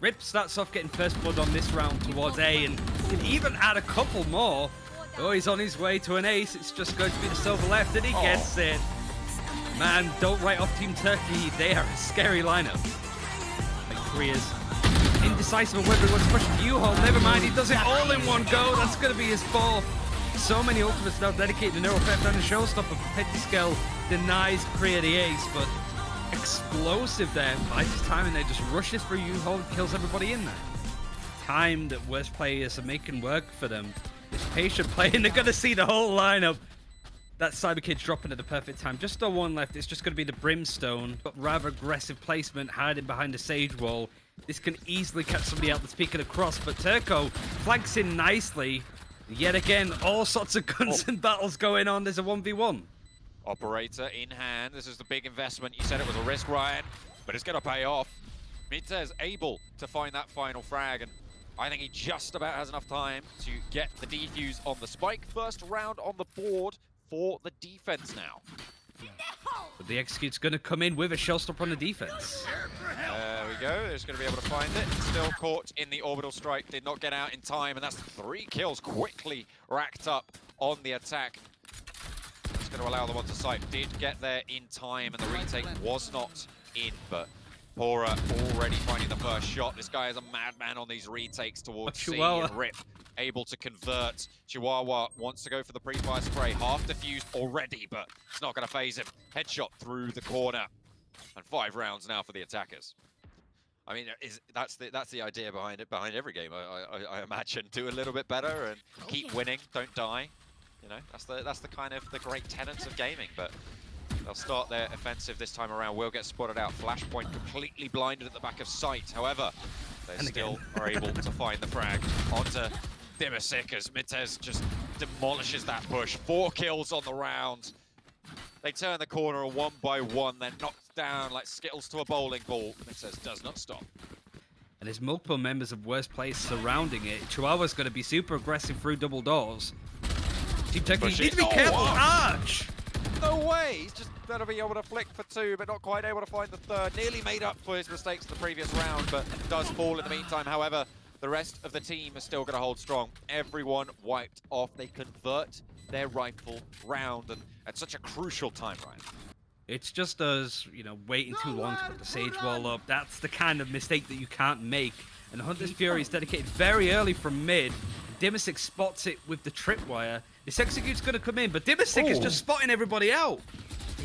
Rip starts off getting first blood on this round towards A and can even add a couple more. Oh, he's on his way to an ace. It's just going to be the silver left and he gets it. Man, don't write off Team Turkey. They are a scary lineup. Like Korea's indecisive on whether he wants to push the U-Haul. Never mind, he does it all in one go. That's going to be his fourth. So many ultimates now dedicated to Neurotheft and the showstopper. Petiskel denies Korea the ace, but explosive there. Buys his time and they just rushes through U-Haul and kills everybody in there. Time that worst players are making work for them. This patient play and they're going to see the whole lineup. That Cyber Kid's dropping at the perfect time. Just the one left. It's just going to be the Brimstone, but rather aggressive placement, hiding behind the Sage Wall. This can easily catch somebody out that's peeking across, but Turco flags in nicely. Yet again, all sorts of guns and battles going on. There's a 1v1. Operator in hand. This is the big investment. You said it was a risk, Ryan, but it's going to pay off. Mintez able to find that final frag, and I think he just about has enough time to get the defuse on the spike. First round on the board for the defense now. But the Execute's going to come in with a showstopper on the defense. There we go. They're just going to be able to find it. Still caught in the orbital strike. Did not get out in time, and that's 3 kills quickly racked up on the attack. It's going to allow the one to sight. Did get there in time, and the retake was not in, but Pora already finding the first shot. This guy is a madman on these retakes towards C, and Rip able to convert. Chihuahua wants to go for the pre-fire spray. Half defused already, but it's not going to phase him. Headshot through the corner. And 5 rounds now for the attackers. I mean, that's the idea behind it, behind every game, I imagine. Do a little bit better and keep winning, don't die. You know, that's the kind of the great tenets of gaming, but they'll start their offensive this time around. Will get spotted out. Flashpoint completely blinded at the back of sight. However, they still are able to find the frag onto Dimasic as Mintez just demolishes that push. 4 kills on the round. They turn the corner 1 by 1. They're knocked down like Skittles to a bowling ball. Mintez does not stop. And there's multiple members of worst players surrounding it. Chihuahua's going to be super aggressive through double doors. Team Turkey need to be careful. Arch! No way! He's just going to be able to flick for 2, but not quite able to find the third. Nearly made up for his mistakes in the previous round, but does fall in the meantime. However, the rest of the team is still going to hold strong. Everyone wiped off. They convert their rightful round, and at such a crucial time, Ryan. It's just us, you know, waiting too long to put the Sage Wall up. That's the kind of mistake that you can't make. And Hunter's Fury is dedicated very early from mid. Dimasic spots it with the tripwire. This Execute's going to come in, but Dimasic is just spotting everybody out.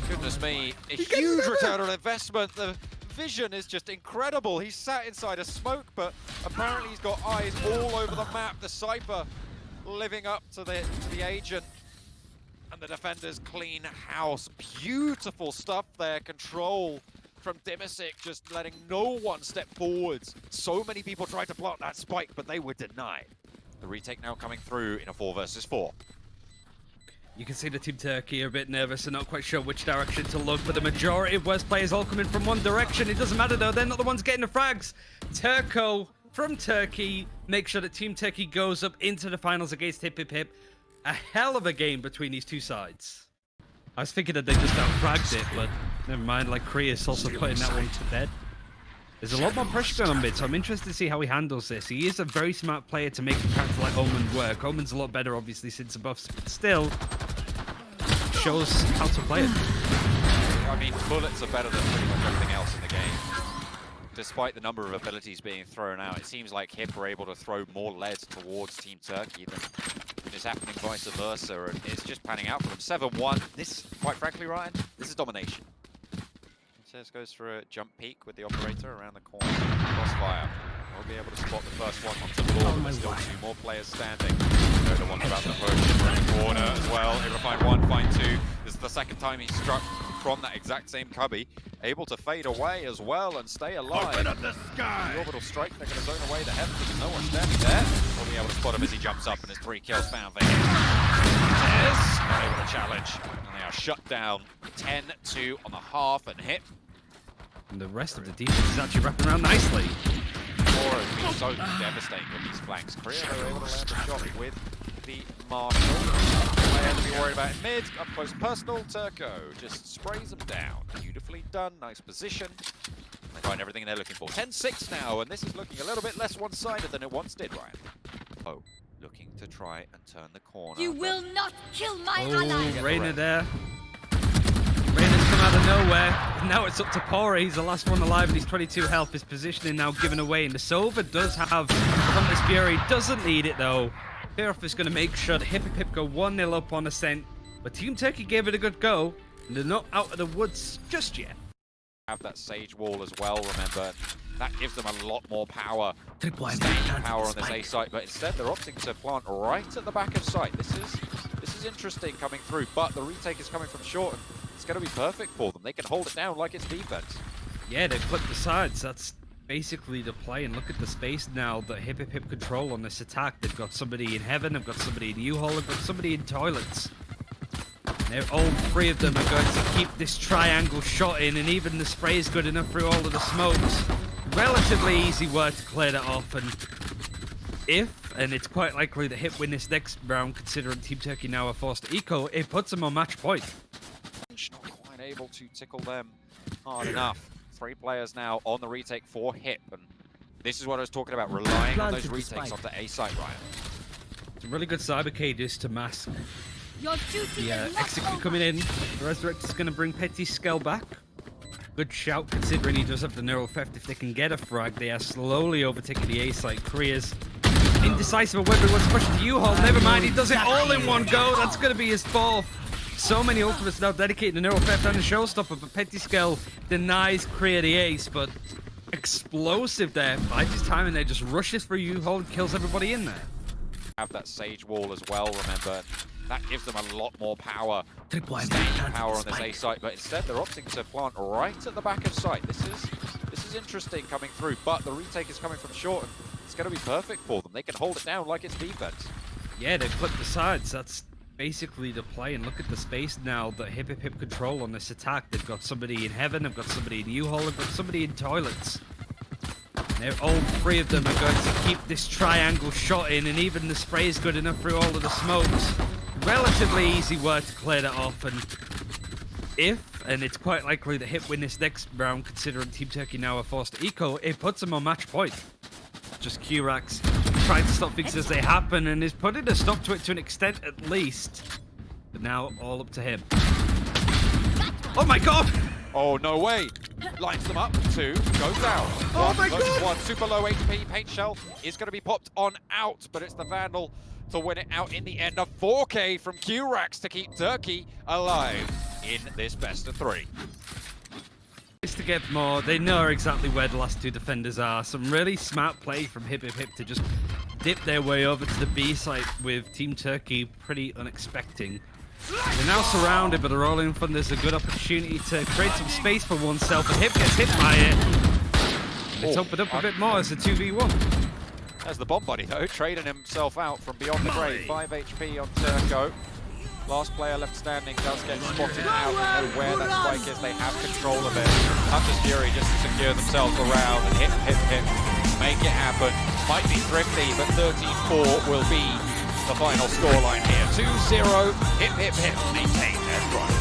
Goodness me, a huge return on investment. The vision is just incredible. He's sat inside a smoke, but apparently he's got eyes all over the map. The Cypher living up to the agent. And the defenders clean house. Beautiful stuff there. Control from Dimasic, just letting no one step forwards. So many people tried to plant that spike, but they were denied. The retake now coming through in a 4 versus 4. You can see the Team Turkey are a bit nervous and not quite sure which direction to look, but the majority of worst players all coming from one direction. It doesn't matter though, they're not the ones getting the frags. Turco from Turkey makes sure that Team Turkey goes up into the finals against HypHypHyp. A hell of a game between these two sides. I was thinking that they just out-fragged it, but never mind, like Korea's also putting that one to bed. There's a lot more pressure going on mid, so I'm interested to see how he handles this. He is a very smart player to make a character like Omen work. Omen's a lot better, obviously, since the buffs, but still shows how to play it. I mean, bullets are better than pretty much everything else in the game. Despite the number of abilities being thrown out, it seems like Hyp are able to throw more lead towards Team Turkey than is happening vice versa, and it's just panning out for them. 7-1. This, quite frankly, Ryan, this is domination. Says goes for a jump peek with the operator around the corner. Crossfire. We'll be able to spot the first one onto the floor, but there's still 2 more players standing. They're the ones about to push in the corner as well. Able to find 1, find 2. This is the second time he's struck from that exact same cubby. Able to fade away as well and stay alive. Open up the sky! The orbital strike, they're going to zone away the heaven because no one's standing there. We'll be able to spot him as he jumps up and his 3 kills found there. Yes, able to challenge. And they are shut down. 10-2 on the half, and Hyp. And the rest of the defense is actually wrapping around nicely. Pora has been so devastating with these flanks. Korea, they were able to land a shot with the Marshal. I had to be worried about mid, up close personal. Turco just sprays them down. Beautifully done, nice position. They find everything they're looking for. 10-6 now, and this is looking a little bit less one-sided than it once did, Ryan. Oh, looking to try and turn the corner. You will not kill my ally. Reyna there. Reyna's come out of nowhere. Now it's up to Pora. He's the last one alive, and he's 22 health. His positioning now given away, and the Sova does have Thunder's Fury. Doesn't need it though. Fearoff is going to make sure that HypHypHyp go 1-0 up on Ascent, but Team Turkey gave it a good go, and they're not out of the woods just yet. Have that Sage Wall as well, remember. That gives them a lot more power. Triple Power on this A site, but instead they're opting to plant right at the back of site. This is interesting coming through, but the retake is coming from short, and it's going to be perfect for them. They can hold it down like it's defense. Yeah, they flipped the sides. That's basically the play, and look at the space now that HypHypHyp control on this attack. They've got somebody in heaven, they've got somebody in U-Hole, they've got somebody in toilets. They're all three of them are going to keep this triangle shot in, and even the spray is good enough through all of the smokes. Relatively easy work to clear that off, and it's quite likely that Hyp win this next round, considering Team Turkey now are forced to eco, it puts them on match point. Not quite able to tickle them hard enough. 3 players now on the retake for Hyp, and this is what I was talking about, relying on those retakes off the A site, Ryan. It's a really good cybercade just to mask. Your duty is not Execute over. coming in. The Resurrector's going to bring Petty's Skull back. Good shout, considering he does have the neural theft. If they can get a frag, they are slowly overtaking the A site. Korea's indecisive of whether he wants to push into U-Hole. Never mind, he does it all in one go. That's going to be his fourth. So many ultimates now dedicating the neural theft and the showstopper, but Petty Skull denies Korea the ace, but explosive there. By his timing there, just rushes through U-Hole and kills everybody in there. Have that Sage Wall as well, remember. That gives them a lot more power. Power on this A site, but instead they're opting to plant right at the back of site. This is interesting coming through, but the retake is coming from short, and it's going to be perfect for them. They can hold it down like it's defense. Yeah, they flipped the sides. That's basically the play, and look at the space now that HypHypHyp control on this attack. They've got somebody in heaven, they've got somebody in U-Hole, they've got somebody in toilets. They're all three of them are going to keep this triangle shot in, and even the spray is good enough through all of the smokes. Relatively easy work to clear that off, and it's quite likely that Hyp win this next round, considering Team Turkey now are forced to eco, it puts them on match point. Just Q-Rax trying to stop things as they happen, and is putting a stop to it to an extent at least. But now all up to him. Oh my god! Oh, no way. Lines them up. 2 goes down. Oh my god! 1 super low HP. Paint shell is going to be popped on out, but it's the Vandal to win it out in the end. A 4K from Q-Rax to keep Turkey alive in this best of 3. To get more, they know exactly where the last 2 defenders are. Some really smart play from HypHypHyp to just dip their way over to the B site with Team Turkey pretty unexpected. They're now surrounded, but the Rolling Thunder's a good opportunity to create some space for oneself, and Hyp gets hit by it. It's opened up a bit more as a 2v1. There's the bomb buddy though, trading himself out from beyond the grave. 5 HP on Turco. Last player left standing does get spotted out. They know where that spike is, they have control of it. Hunter's Fury just to secure themselves around, and HypHypHyp make it happen. Might be thrifty, but 13-4 will be the final scoreline here. 2-0, HypHypHyp maintain their drive.